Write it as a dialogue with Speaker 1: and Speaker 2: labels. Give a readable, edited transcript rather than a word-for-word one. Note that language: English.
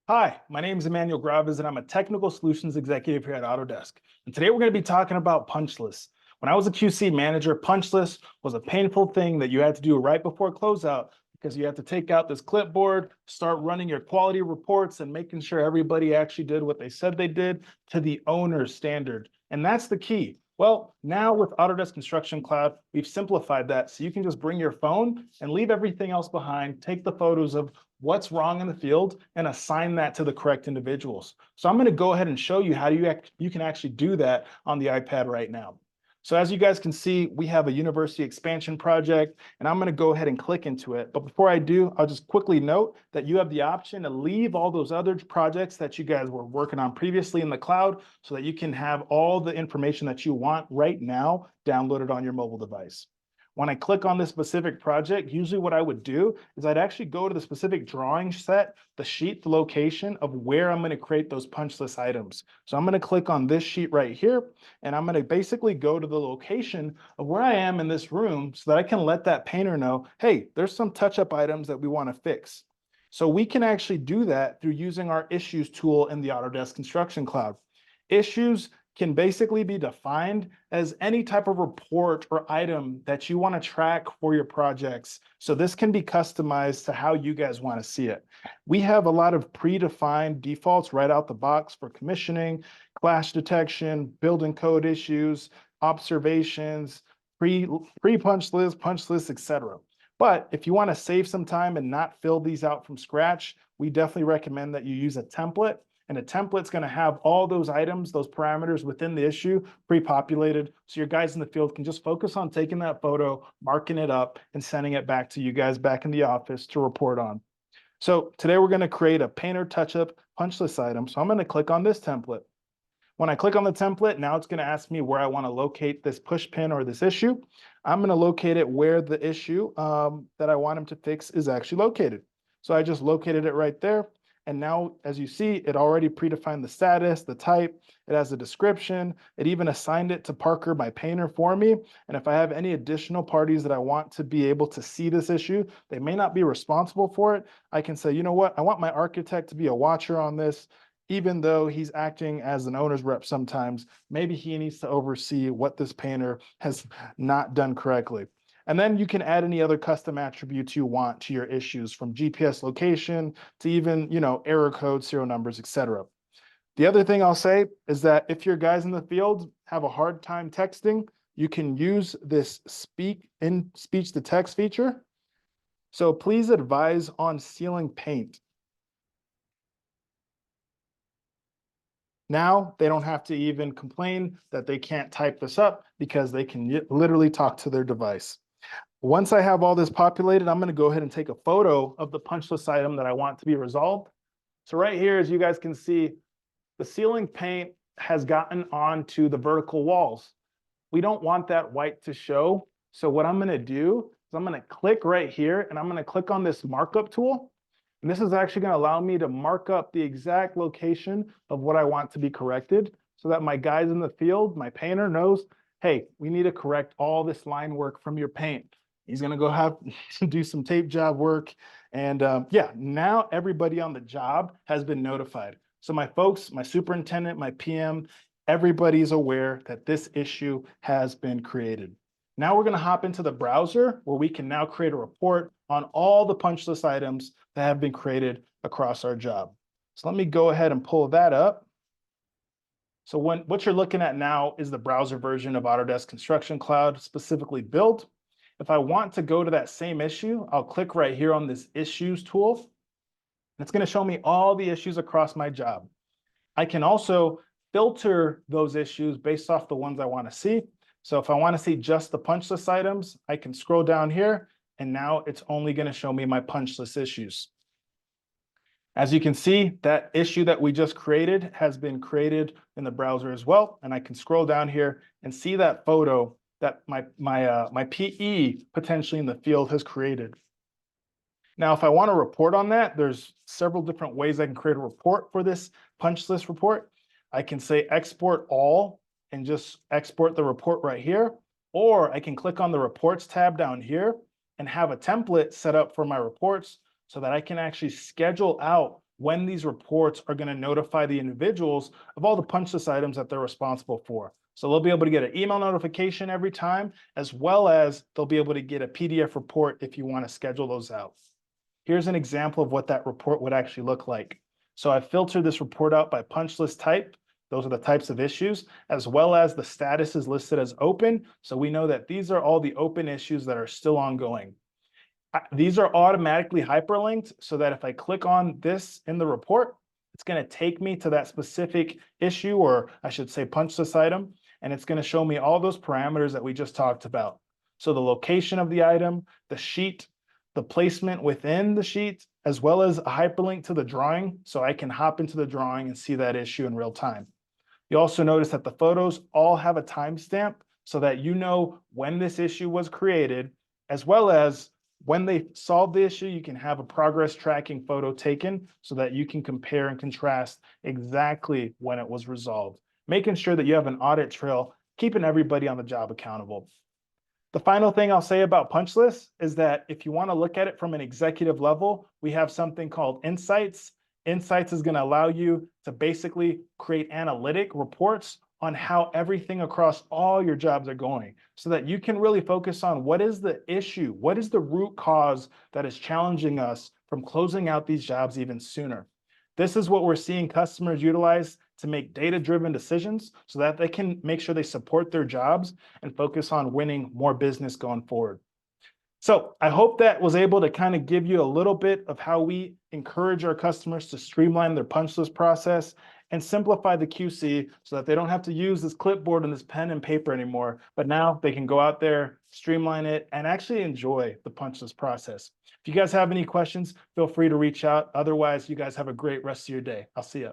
Speaker 1: Hi, my name is Emmanuel Graves, and I'm a technical solutions executive here at Autodesk. And today we're going to be talking about punch lists. When I was a QC manager, punch list was a painful thing that you had to do right before closeout because you had to take out this clipboard, start running your quality reports, and making sure everybody actually did what they said they did to the owner's standard. And that's the key. Well, now with Autodesk Construction Cloud, we've simplified that so you can just bring your phone and leave everything else behind, take the photos of what's wrong in the field and assign that to the correct individuals. So I'm going to go ahead and show you how you can actually do that on the iPad right now. So as you guys can see, we have a university expansion project, and I'm going to go ahead and click into it. But before I do, I'll just quickly note that you have the option to leave all those other projects that you guys were working on previously in the cloud so that you can have all the information that you want right now downloaded on your mobile device. When I click on this specific project, usually what I would do is I'd actually go to the specific drawing set, the sheet, the location of where I'm going to create those punch list items. So I'm going to click on this sheet right here, and I'm going to basically go to the location of where I am in this room so that I can let that painter know, hey, there's some touch-up items that we want to fix. So we can actually do that through using our issues tool in the Autodesk Construction Cloud. Issues can basically be defined as any type of report or item that you want to track for your projects. So this can be customized to how you guys want to see it. We have a lot of predefined defaults right out the box for commissioning, clash detection, building code issues, observations, pre-punch lists, etc. But if you want to save some time and not fill these out from scratch, we definitely recommend that you use a template. And a template's going to have all those items, those parameters within the issue pre-populated. So your guys in the field can just focus on taking that photo, marking it up, and sending it back to you guys back in the office to report on. So today we're going to create a painter touch-up punch list item. So I'm going to click on this template. When I click on the template, now it's going to ask me where I want to locate this push pin or this issue. I'm going to locate it where the issue that I want him to fix is actually located. So I just located it right there. And now, as you see, it already predefined the status, the type, it has a description. It even assigned it to Parker, my painter, for me. And if I have any additional parties that I want to be able to see this issue, they may not be responsible for it. I can say, you know what, I want my architect to be a watcher on this. Even though he's acting as an owner's rep sometimes, maybe he needs to oversee what this painter has not done correctly. And then you can add any other custom attributes you want to your issues, from GPS location to even, error code, serial numbers, etc. The other thing I'll say is that if your guys in the field have a hard time texting, you can use this speak in speech to text feature. So please advise on sealing paint. Now they don't have to even complain that they can't type this up because they can literally talk to their device. Once I have all this populated, I'm going to go ahead and take a photo of the punch list item that I want to be resolved. So right here, as you guys can see, the ceiling paint has gotten onto the vertical walls. We don't want that white to show. So what I'm going to do is I'm going to click right here, and I'm going to click on this markup tool. And this is actually going to allow me to mark up the exact location of what I want to be corrected so that my guys in the field, my painter, knows, hey, we need to correct all this line work from your paint. He's going to go have to do some tape job work. And yeah, now everybody on the job has been notified. So my folks, my superintendent, my PM, everybody's aware that this issue has been created. Now we're going to hop into the browser where we can now create a report on all the punch list items that have been created across our job. So let me go ahead and pull that up. So what you're looking at now is the browser version of Autodesk Construction Cloud, specifically Build. If I want to go to that same issue, I'll click right here on this Issues tool. It's going to show me all the issues across my job. I can also filter those issues based off the ones I want to see. So if I want to see just the punch list items, I can scroll down here, and now it's only going to show me my punch list issues. As you can see, that issue that we just created has been created in the browser as well. And I can scroll down here and see that photo that my PE potentially in the field has created. Now, if I want to report on that, there's several different ways I can create a report for this punch list report. I can say export all and just export the report right here, or I can click on the reports tab down here and have a template set up for my reports so that I can actually schedule out when these reports are going to notify the individuals of all the punch list items that they're responsible for. So they'll be able to get an email notification every time, as well as they'll be able to get a PDF report if you want to schedule those out. Here's an example of what that report would actually look like. So I filtered this report out by punch list type. Those are the types of issues, as well as the status is listed as open. So we know that these are all the open issues that are still ongoing. These are automatically hyperlinked so that if I click on this in the report, it's going to take me to that specific issue, or I should say punch list item, and it's going to show me all those parameters that we just talked about. So the location of the item, the sheet, the placement within the sheet, as well as a hyperlink to the drawing, so I can hop into the drawing and see that issue in real time. You also notice that the photos all have a timestamp so that you know when this issue was created, as well as when they solve the issue, you can have a progress tracking photo taken so that you can compare and contrast exactly when it was resolved, making sure that you have an audit trail, keeping everybody on the job accountable. The final thing I'll say about punch lists is that if you want to look at it from an executive level, we have something called Insights. Insights is going to allow you to basically create analytic reports on how everything across all your jobs are going, so that you can really focus on what is the issue, what is the root cause that is challenging us from closing out these jobs even sooner. This is what we're seeing customers utilize to make data-driven decisions so that they can make sure they support their jobs and focus on winning more business going forward. So I hope that was able to kind of give you a little bit of how we encourage our customers to streamline their punch list process and simplify the QC so that they don't have to use this clipboard and this pen and paper anymore, but now they can go out there, streamline it, and actually enjoy the punch list process. If you guys have any questions, feel free to reach out. Otherwise, you guys have a great rest of your day. I'll see you.